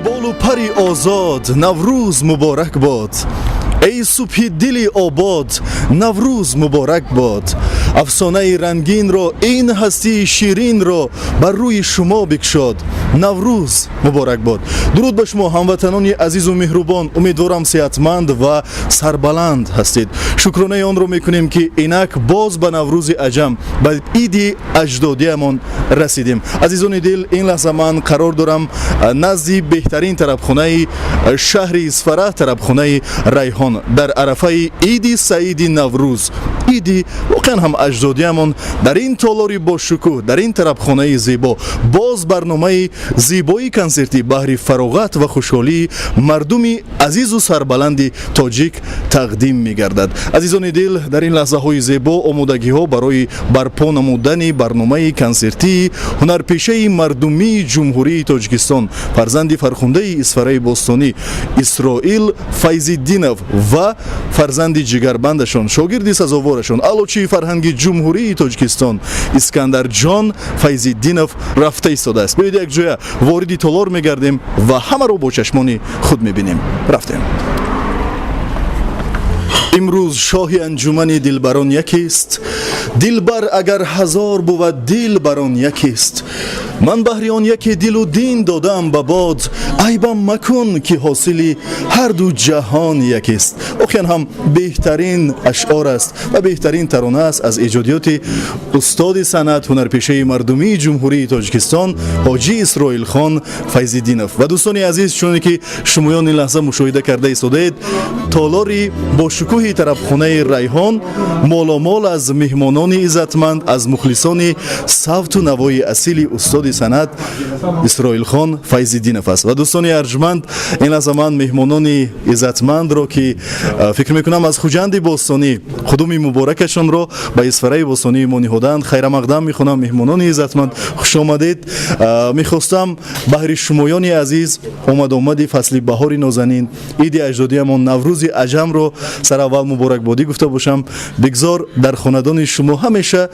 болу пари озод наврӯз муборак бод. ای صبح دلی آباد نوروز مبارک باد. افسانه رنگین رو این هستی شیرین رو بر روی شما بکشاد. نوروز مبارک باد. درود به شما هموطنان عزیز و مهربان. امیدوارم صحتمند و سربلند هستید. شکرانه آن رو میکنیم که اینک باز به نوروز عجم به عید اجدادیمان رسیدیم. عزیزان دل، این لحظه من قرار دارم نزد بهترین طربخانه شهر اصفهان، طربخانه ریحان، در عرفه عید سعید نوروز، عیدی واقعا هم اجدادیمان در این تالاری با شکوه، در این طربخانه زیبا باز برنامه زیبایی کنسرتی بهر فراغت و خوشحالی مردم عزیز و سربلند تاجیک تقدیم می‌گردد. عزیزان دل، در این لحظه های زیبا آمادگی‌ها برای برپا نمودن برنامه کنسرتی هنرپیشه مردمی جمهوری تاجیکستان، فرزند فرخنده اصفهان باستانی اسرائیل فیض‌الدینов و فرزند جگربندشان، شاگرد سزاوارشان، علوچی فرهنگی جمهوری تاجیکستان اسکندر جان فیض‌الدینов رفته ایستاده است. بیایید یک جای وارد تالار می‌گردیم و همه رو با چشمان خود می‌بینیم. رفتیم. امروز شاه انجمن دلبران یکیست. دلبر اگر هزار بود دلبران یکیست. من بهر آن یکی دل و دین دادم به باد. عیبم مکن که حاصل هر دو جهان یکیست. واقعا هم بهترین اشعار است و بهترین ترانه است از ایجادیات استاد سنت هنرپیشه مردمی جمهوری تاجیکستان حاجی اسرائیل خان فیض‌الدینов. و دوستان عزیز، چون که شمایان این لحظه مشاهده کرده ایستادید، تالاری با شکوه طربخانه ریحان مالامال از مهمانان عزتمند، از مخلصان صوت و نوای اصیل استاد سنت اسرائیل خان فیض‌الدینов است. و دوستان ارجمند، این لحظه من مهمانان عزتمند را که فکر میکنم از خوجند باستانی خدوم مبارکشان را به اصفهان باستانی ما نهادند، خیر مقدم میخوانم. مهمانان عزتمند خوش آمدید. میخواستم بهر شمایان عزیز آمد فصل بهار نازنین عید اجدادیمان نوروز عجم را سر اول مبارک بادی گفته باشم. بگذار در خاندان شما همیشه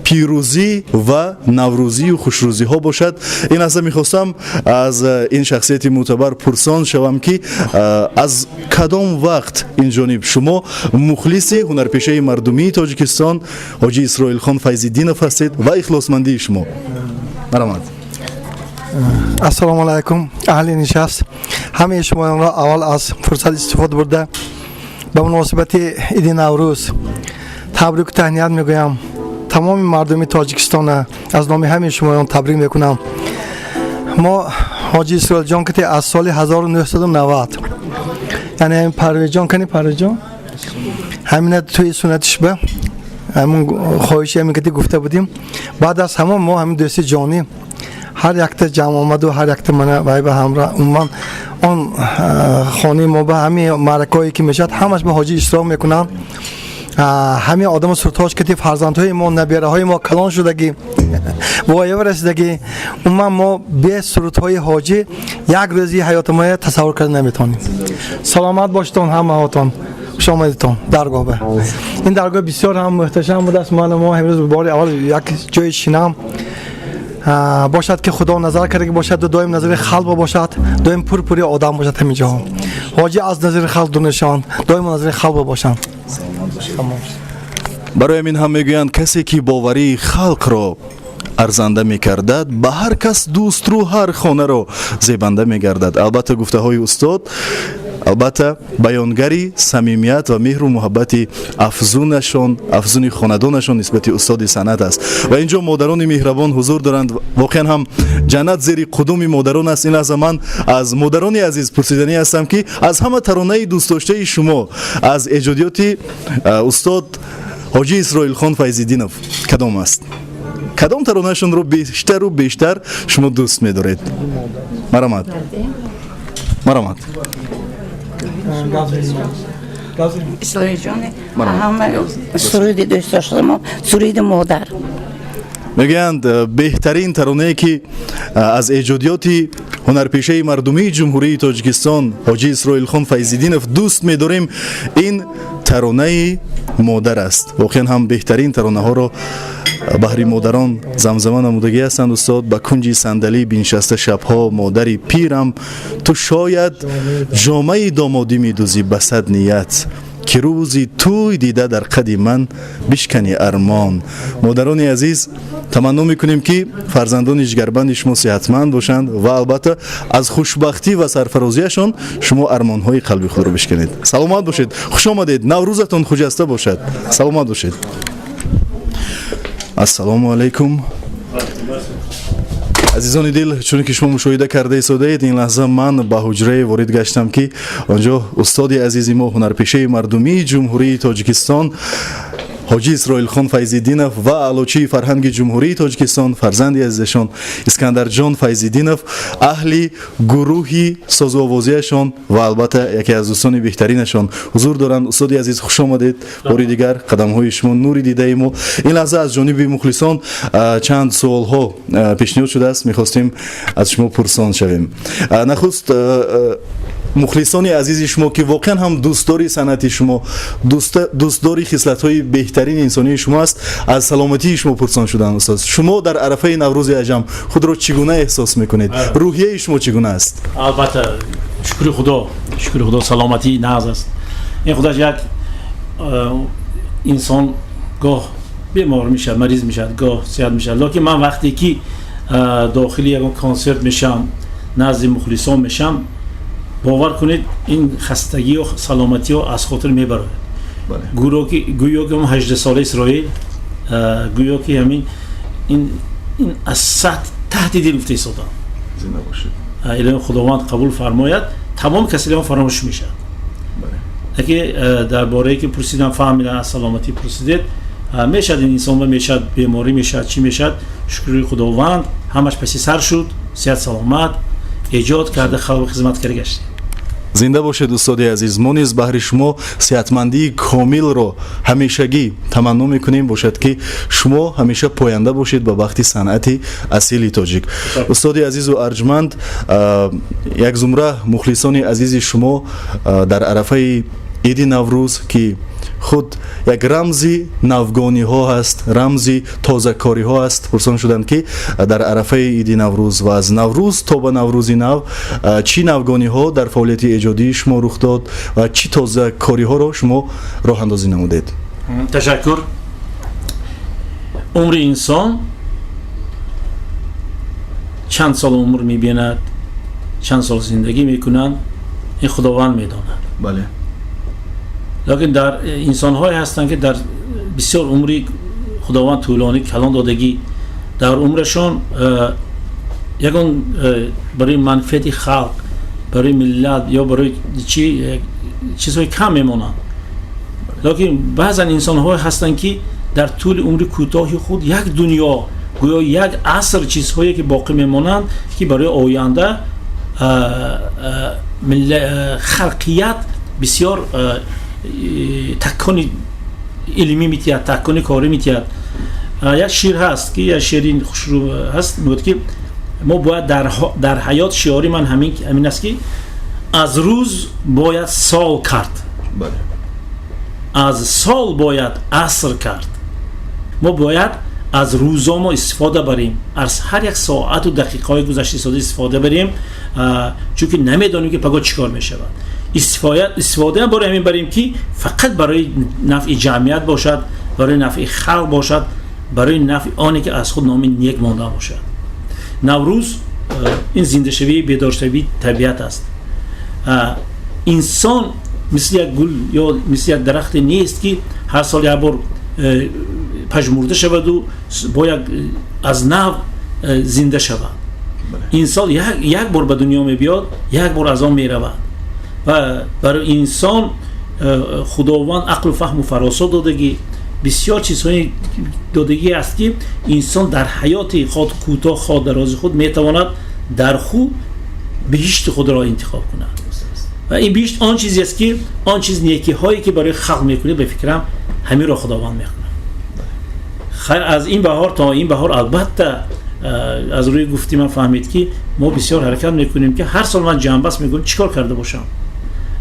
پیروزی و نوروزی و خوشروزی ها باشد. این اصلا میخواستم از این شخصیت معتبر پرسان شوم که از کدام وقت این جانب شما مخلص هنرپیشه مردمی تاجیکستان حاجی اسرائیل خان فیض‌الدینов هستید و اخلاصمندی شما؟ مرحمت. السلام علیکم اهل نشست. همه شما را اول از فرصت استفاده برده به مناسبت عید نوروز تبریک و تهنیت میگویم. تمام مردم تاجیکستان از نام همه شما تبریک میکنم. ما حاجی اسرائیل جان که از سال 1990 یعنی پرویز جان کنی پرویز جان همین توی سنتش به همون خواهشی همین که گفته بودیم. بعد از همه ما همین دوستی جانی هر یک تا جمع آمد و هر یک تا من و به همراه عموما آن خانه ما به همین معرکه‌ای که میشد همش به حاجی اشتراک میکنن. همه آدم سرتاج که فرزندهای ما نبیره های ما کلان شدگی وایه رسیدگی عموما ما به سرودهای حاجی یک روزی حیات ما تصور کرد نمیتونیم. سلامت باشتون همه هاتون، خوش آمدیدتون درگاه به این درگاه بسیار هم محتشم بود است. ما امروز به بار اول یک جای شینم باشد که خدا نظر کرده که باشد و دائم نظر خلق باشد، دائم پوری آدم باشد همین جا. حاجی از نظر خلق دونشان دائم نظر خلق باشند. برای همین هم میگویند کسی که باوری خلق را ارزنده میکردد به هر کس دوست رو هر خانه را زیبنده میگردد. البته گفته های استاد البته بیانگری صمیمیت و مهر و محبت افزون خاندانشان نسبت استاد سنت است. و اینجا مادران مهربان حضور دارند. واقعا هم جنت زیر قدم مادران است. این از من از مادران عزیز پرسیدنی هستم که از همه ترانه دوست داشته شما از ایجادیات استاد حاجی اسرائیل خان فیض‌الدینов کدام است؟ کدام ترانهشون رو بیشتر و بیشتر شما دوست می‌دارید؟ مرحمت. مرحمت. اسرائیل جان همه سرود دوست داشتم، سرود مادر. میگویند بهترین ترانه که از ایجادیات هنرپیشه مردمی جمهوری تاجیکستان حاجی اسرائیل خان فیض‌الدینов دوست می‌داریم این ترانه مادر است. واقعا هم بهترین ترانه ها را بهر مادران زمزمه نمودگی هستند. استاد به کنج صندلی بنشسته شبها مادری پیرم تو شاید جامه دامادی می‌دوزی به صد نیت که روزی توی دیده در قد من بشکنی ارمان. مادران عزیز تمنا میکنیم که فرزندان جگربند شما صحتمند باشند و البته از خوشبختی و سرفرازیشان شما ارمانهای قلبی خود رو بشکنید. سلامت باشید، خوش آمدید، نوروزتون خجسته باشد. سلامت باشید. السلام علیکم عزیزان دل، چون که شما مشاهده کرده اید این لحظه من به حجره وارد گشتم که آنجا استاد عزیز ما هنرپیشه مردمی جمهوری تاجیکستان حاجی اسرائیل خان فیض‌الدینов و علوچی فرهنگ جمهوری تاجیکستان فرزند عزیزشان اسکندر جان فیض‌الدینов اهل گروهی سازوآوازیشان و البته یکی از دوستان بهترینشان حضور دارند. استاد عزیز خوش آمدید باری دیگر، قدم های شما نوری دیده ایم. این لحظه از جانب مخلصان چند سوال ها پیشنهاد شده است، میخواستیم از شما پرسان شویم. نخست مخلصان عزیز شما که واقعا هم دوستداری صنعت شما، دوستداری خصلت‌های بهترین انسانی شما است، از سلامتی شما پرسان شدن. استاد شما در عرفه نوروز عجم خود را چگونه احساس میکنید؟ روحیه شما چگونه است؟ البته شکر خدا سلامتی ناز است. این خودش یک انسان گاه بیمار میشه، مریض میشه، گاه صحت میشه، لکن من وقتی که داخلی یک کنسرت میشم نزد مخلصان میشم، باور کنید این خستگی و سلامتی رو از خاطر میبره. گویا که من 18 ساله اسرائیل، گویا که همین این از سطح تحت دل افته ایستادم. زنده باشید. الهی خداوند قبول فرماید، تمام کسری هم فراموش میشه. اگه درباره که پرسیدم فهمیدن از سلامتی پرسیدید، میشد این انسان میشد بیماری میشد چی میشد، شکر خداوند همش پسی سر شد، صحت سلامت ایجاد کرده، خلق خدمت کرده گشت. زنده باشید استاد عزیز. ما نیز بهر شما صحتمندی کامل رو همیشگی تمنا میکنیم باشد که شما همیشه پاینده باشید به بخت صنعت اصیل تاجیک. استاد عزیز و ارجمند، یک زمره مخلصان عزیز شما در عرفه عید نوروز که خود یک رمزی نوگانی ها هست، رمزی تازه کاری ها است، پرسان شدند که در عرفه عید نوروز و از نوروز تا به نوروز نو چی نوگانی ها در فعالیت ایجادی شما رخ داد و چی تازه کاری ها را شما راه اندازی نمودید؟ تشکر. عمر انسان چند سال عمر میبیند، چند سال زندگی میکنند، این خداوند میداند. بله. لیکن در انسان های هستند که در بسیار عمری خداوند طولانی کلان دادگی در عمرشون یکون برای منفعت خلق، برای ملت یا برای چیزهای کم میمونند. لیکن بعضا انسان های هستند که در طول عمر کوتاهی خود یک دنیا گویا یک عصر چیزهایی که باقی میمونند که برای آینده خلقیت بسیار تکانی علمی میتید، تکانی کاری میتید. یک شعر هست که یک شعری خوشرو هست میگوید که ما باید در حیات شعاری من همین است که از روز باید سال کرد، از سال باید عصر کرد. ما باید از روزا ما استفاده بریم، از هر یک ساعت و دقیقه های گذشته استفاده بریم، چون که نمیدانیم که پگاه چیکار میشود. استفاده برای همین بریم که فقط برای نفع جمعیت باشد، برای نفع خلق باشد، برای نفع آنی که از خود نام نیک مانده باشد. نوروز این زنده شوی، بیدار شوی طبیعت است. انسان مثل یک گل یا مثل یک درخت نیست که هر سال یک بار پژمرده شود و باید از نو زنده شود. انسان یک بار به دنیا می بیاد، یک بار از آن می رود. و برای انسان خداوند عقل و فهم و فراست دادگی، بسیار چیزهای دادگی است که انسان در حیات خود کوتاه خود دراز خود میتواند در خود بهشت خود را انتخاب کند. و این بهشت آن چیزی است که آن چیز نیکی هایی که برای خلق میکنه، به فکرم همین را خداوند میکنه. خیر از این بهار تا این بهار البته از روی گفتی من فهمید که ما بسیار حرکت میکنیم که هر سال من جنبش میگم چیکار کرده باشم.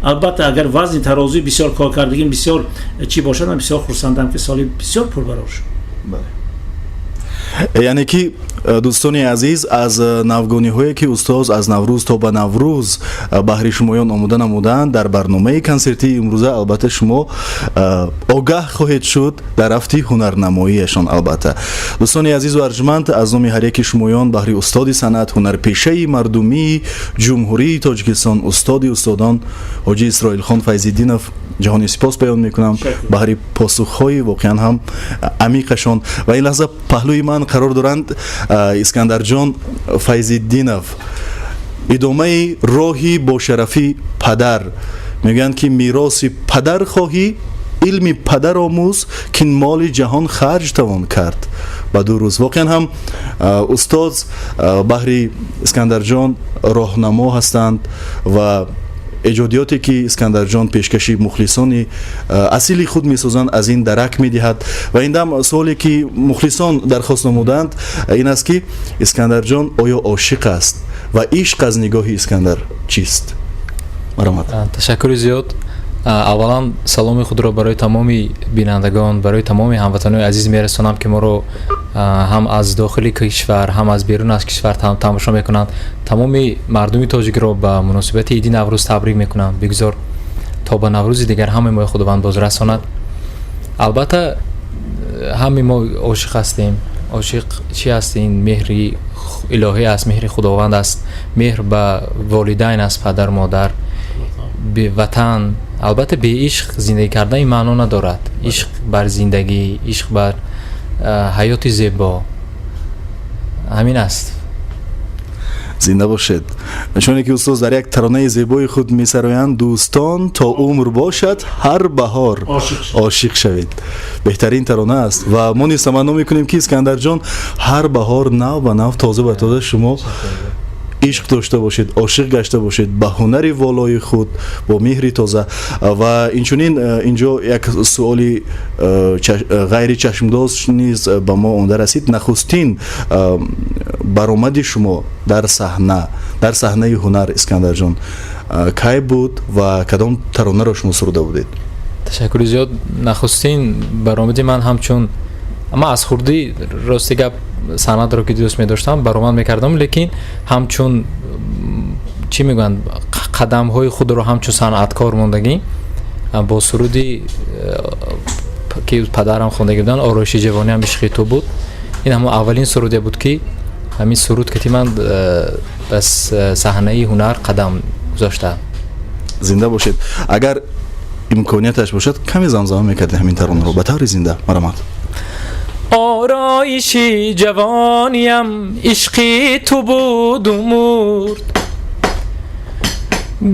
البته اگر وزن ترازوی بسیار کار کردگیم بسیار چی باشد من بسیار خرسندم که سالی بسیار پربرار شد. یعنی که دوستانی عزیز از نوگانی هایی که استاد از نوروز تا به نوروز بهر شمایان آموده نمودند در برنامه کنسرتی امروزه البته شما آگاه خواهید شد در هفته هنرنماییشان. البته دوستانی عزیز و ارجمند از نام هر یک شمایان بهر استاد صنعت هنرپیشه مردمی جمهوری تاجیکستان استادان حاجی اسرائیل خان فیض‌الدینов جهانی سپاس بیان میکنم بهر پاسخهای واقعا هم عمیقشان. و این لحظه پهلوی من قرار دارند اسکندر جان فیض‌الدینов ادامه راهی با شرفی پدر میگن که میراث پدر خواهی علم پدر آموز که مال جهان خرج توان کرد. با دو روز واقعا هم استاد بهر اسکندر جان راهنما هستند و ایجادیاتی که اسکندر جان پیشکشی مخلصان اصیلی خود میسازند از این درک میدهد. و این دم سوالی که مخلصان درخواست نمودند این است که اسکندر جان آیا عاشق است و عشق از نگاه اسکندر چیست؟ مرحمت. تشکر زیاد. اولا سلام خود را برای تمام بینندگان برای تمام هموطنان عزیز میرسانم که ما رو هم از داخل کشور هم از بیرون از کشور تماشا میکنند. تمام مردمی تاجیک را به مناسبت عید نوروز تبریک میکنم. بگذار تا به نوروز دیگر همه ما خداوند باز رساند. البته همه ما عاشق هستیم. عاشق چی است؟ این مهر الهی است، مهر خداوند است، مهر به والدین است، پدر مادر، به وطن. البته به عشق زندگی کردن این معنا ندارد. عشق بر زندگی، عشق بر حیات زیبا همین است. زنده باشد. چون که استاد در یک ترانه زیبای خود می‌سرایند دوستان تا عمر باشد هر بهار عاشق شوید. بهترین ترانه است و ما نیز تمنا می‌کنیم که اسکندر جان هر بهار نو و نو تازه به تازه شما عشق داشته باشید، عاشق گشته باشید به هنر والای خود با مهری تازه. و اینچنین اینجا یک سوالی غیر چشمداز نیز به ما اونده رسید. نخستین برآمد شما در صحنه هنر اسکندر جان کی بود و کدام ترانه را شما سروده بودید؟ تشکر زیاد. نخستین برآمد من همچون اما از خوردی راستی گپ صنعت رو که دوست می داشتم برآمد میکردم، لیکن همچون چی میگن قدم های خود رو همچون صنعتکار موندگی با سرودی که پدرم خوندگی بودن آرایش جوانی هم عشق تو بود. این هم اولین سرودی بود که همین سرود که من بس صحنه هنر قدم گذاشتم. زنده باشید. اگر امکانیتش باشد کمی زمزمه میکرد همین ترانه رو به طور زنده. مرحمت. آرایشی جوانیم عشقی تو بود و مرد،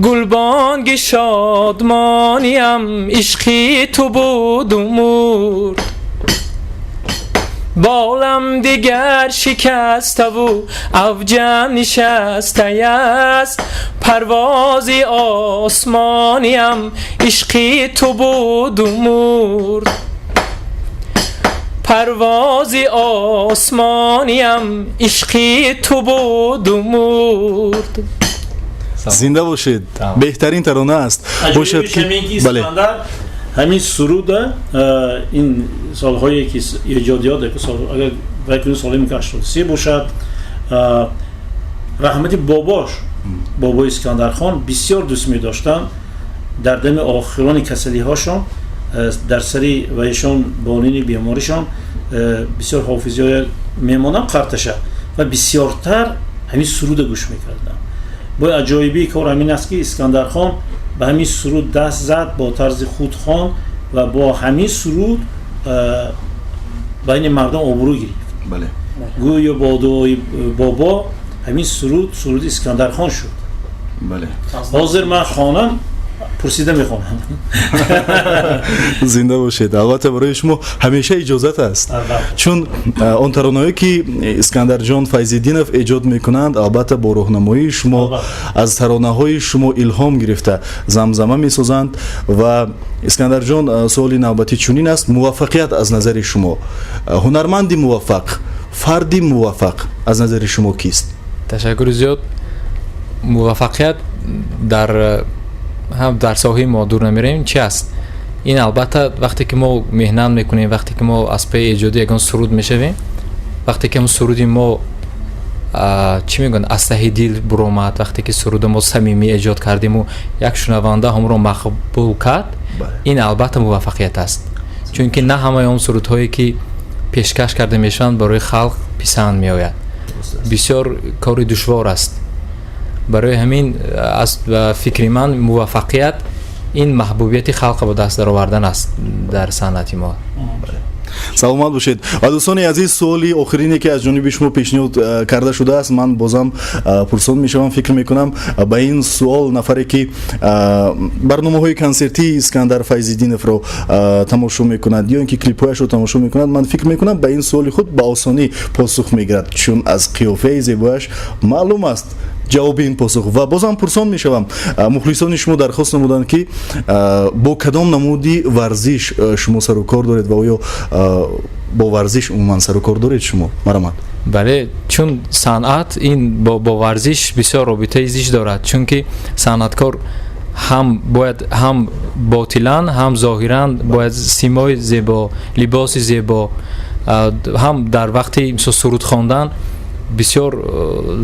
گلبانگی شادمانیم عشقی تو بود و مرد، بالم دیگر شکسته و اوجم نشسته است، پروازی آسمانیم عشقی تو بود و مرد، پروازی آسمانیم عشقی تو بود و مرد. زنده باشید. بهترین ترانه است. باشد که بله همین سرود این سالهایی که ایجادیات که سال اگر فکر سال 83 باشد رحمت بابا اسکندر خان بسیار دوست می داشتن. در دم آخران کسلی هاشون در سری و ایشان بالین بیماریشان بسیار حافظی های میمانم قرتشه و بسیارتر همین سرود گوش میکردم. با عجایبی کار همین است که اسکندر خان به همین سرود دست زد با طرز خود خان و با همین سرود بین مردم آبرو گرفت. بله. گویا با دعای بابا همین سرود اسکندر خان شد. بله. حاضر من خانم پرسیده میخونم. زنده باشید. البته برای شما همیشه اجازت است، چون اون ترانه‌ای که اسکندر جان فیض‌الدینов ایجاد میکنند البته با راهنمایی شما از ترانه‌های شما الهام گرفته زمزمه میسازند. و اسکندر جان سوالی نوبتی چنین است: موفقیت از نظر شما، هنرمندی موفق، فردی موفق از نظر شما کیست؟ تشکر زیاد. موفقیت در هم در ساحه ما دور نمیریم چی است؟ این البته وقتی که ما مهنت میکنیم، وقتی که ما از پی ایجاد یگان سرود میشویم، وقتی که اون سرودی ما چی میگن از ته دل برآمد، وقتی که سرود ما صمیمی ایجاد کردیم و یک شنونده هم رو مقبول کرد، این البته موفقیت است. چون که نه همه اون سرودهایی که پیشکش کرده میشن برای خلق پسند میآید، بسیار کار دشوار است. برای همین از فکر من موفقیت این محبوبیت خلق به دست در آوردن است در صنعت ما. سلامت باشید. و دوستان عزیز، سوالی آخرینی که از جانب شما پیشنهاد کرده شده است، من بازم پرسان میشوم. فکر میکنم با این سوال نفری که برنامه‌های کنسرتی اسکندر فیض‌الدینов رو تماشا میکند یا اینکه کلیپ‌هایش رو تماشا میکند، من فکر میکنم با این سوال خود با آسانی پاسخ میگیرد، چون از قیافه زیبایش معلوم است جواب این پاسخ. و بازم پرسان میشوم، مخلصان شما درخواست نمودند که با کدام نمودی ورزش شما سر و کار دارید و آیا با ورزش عموما سر و کار دارید شما؟ مرحمت. بله، چون صنعت این با ورزش بسیار رابطه ایزش دارد، چون که صنعتکار هم باید هم باطلاً هم ظاهراً باید سیمای زیبا، لباس زیبا، هم در وقتی سرود خواندن بسیار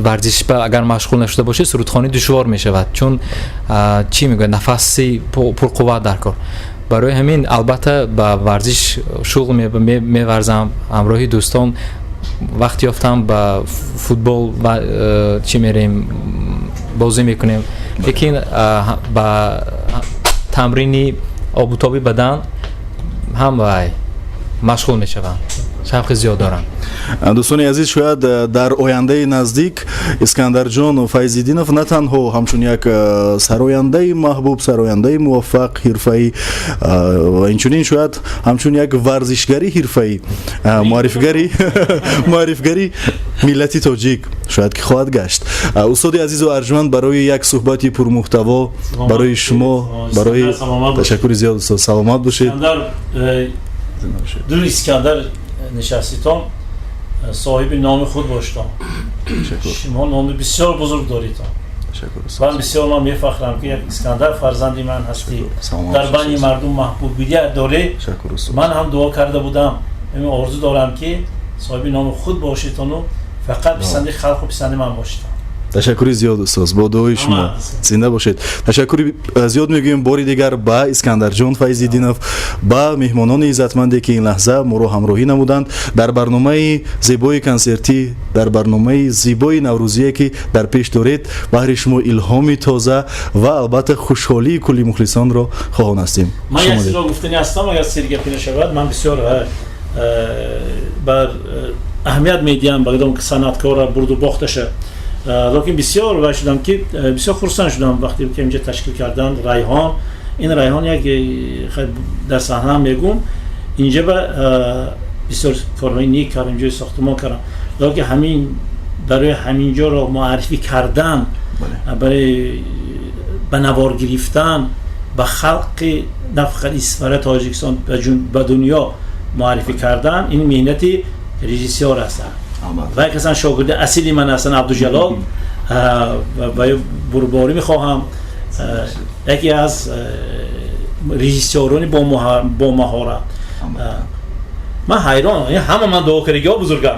ورزش اگر مشغول نشده باشه سرودخوانی دشوار می شود، چون چی میگه نفسی پرقوت در کار. برای همین البته با ورزش شغل می‌ورزم، همراه دوستان وقتی یافتم با فوتبال و چی میریم بازی میکنیم، لیکن با تمرینی آبوتابی بدن هم مشغول میشوم، شوق زیاد دارم. دوستان عزیز، شاید در آینده نزدیک اسکندر جان و فیض‌الدینов نه تنها همچون یک سراینده محبوب، سراینده موفق حرفه‌ای و اینچنین شاید همچون یک ورزشگری حرفه‌ای، معرفگری ملت تاجیک شاید که خواهد گشت. استاد عزیز و ارجمند، برای یک صحبتی پرمحتوا برای شما، برای تشکر زیاد استاد. سلامت باشید. دور اسکندر نشستیتان صاحب نام خود باشتم. شما نام بسیار بزرگ دارید. من بسیار من میفخرم که اسکندر فرزندی من هستی، در بین مردم محبوبیت داره. من هم دعا کرده بودم، همین آرزو دارم که صاحب نام خود باشید و فقط پسند خلق و پسند من باشید. تشکر زیاد استاد، با دعای شما زنده باشید. تشکر زیاد میگویم باری دیگر با اسکندر جان فیض‌الدینов، با مهمانان عزتمندی که این لحظه ما رو همراهی نمودند در برنامه زیبای کنسرتی، در برنامه زیبای نوروزی که در پیش دارید. بهر شما الهامی تازه و البته خوشحالی کلی مخلصان را خواهان هستیم. من یک چیز را گفتنی هستم، اگر سرگپی نشود من بسیار بر اهمیت میدیم بگم که صنعتکار برد و باختشه. لیکن بسیار وای شدم که بسیار خرسند شدم وقتی که اینجا تشکیل کردن ریحان. این ریحان یک در صحنه میگم اینجا بسیار کارهای نیک کردم، اینجا ساختمان کردم، لیکن همین برای همینجا رو معرفی کردن، برای به نوار گرفتن به خلق نه فقط کشور تاجیکستان به دنیا معرفی کردن، این مهنت رژیسور است. و کسان شاگرد اصیلی من هستن عبدالجلال و برباری میخواهم یکی از رژیسورانی با مهارت. من حیران، همه من دعا کردم یا بزرگم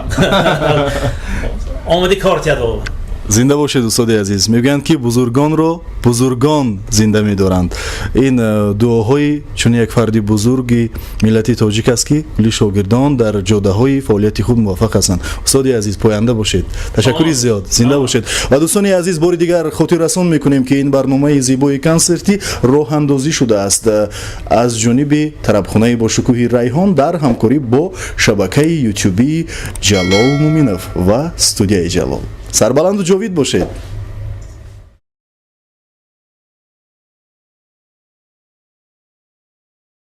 آمده کارت یاد آورد. زنده باشید استاد عزیز. میگویند که بزرگان رو بزرگان زنده می‌دارند. این دعاهای چون یک فردی بزرگی ملتی تاجیک است که لی شاگردان در جاده‌های فعالیت خود موفق هستند. استاد عزیز پاینده باشید. تشکر زیاد. زنده باشید. و دوستان عزیز بار دیگر خاطر رسان می‌کنیم که این برنامه زیبای کنسرتی راه اندازی شده است از جانب طربخانه با شکوه ریحان در همکاری با شبکه یوتیوبی جلال مومینов و استودیوی جلال. سربلند و جاوید باشید.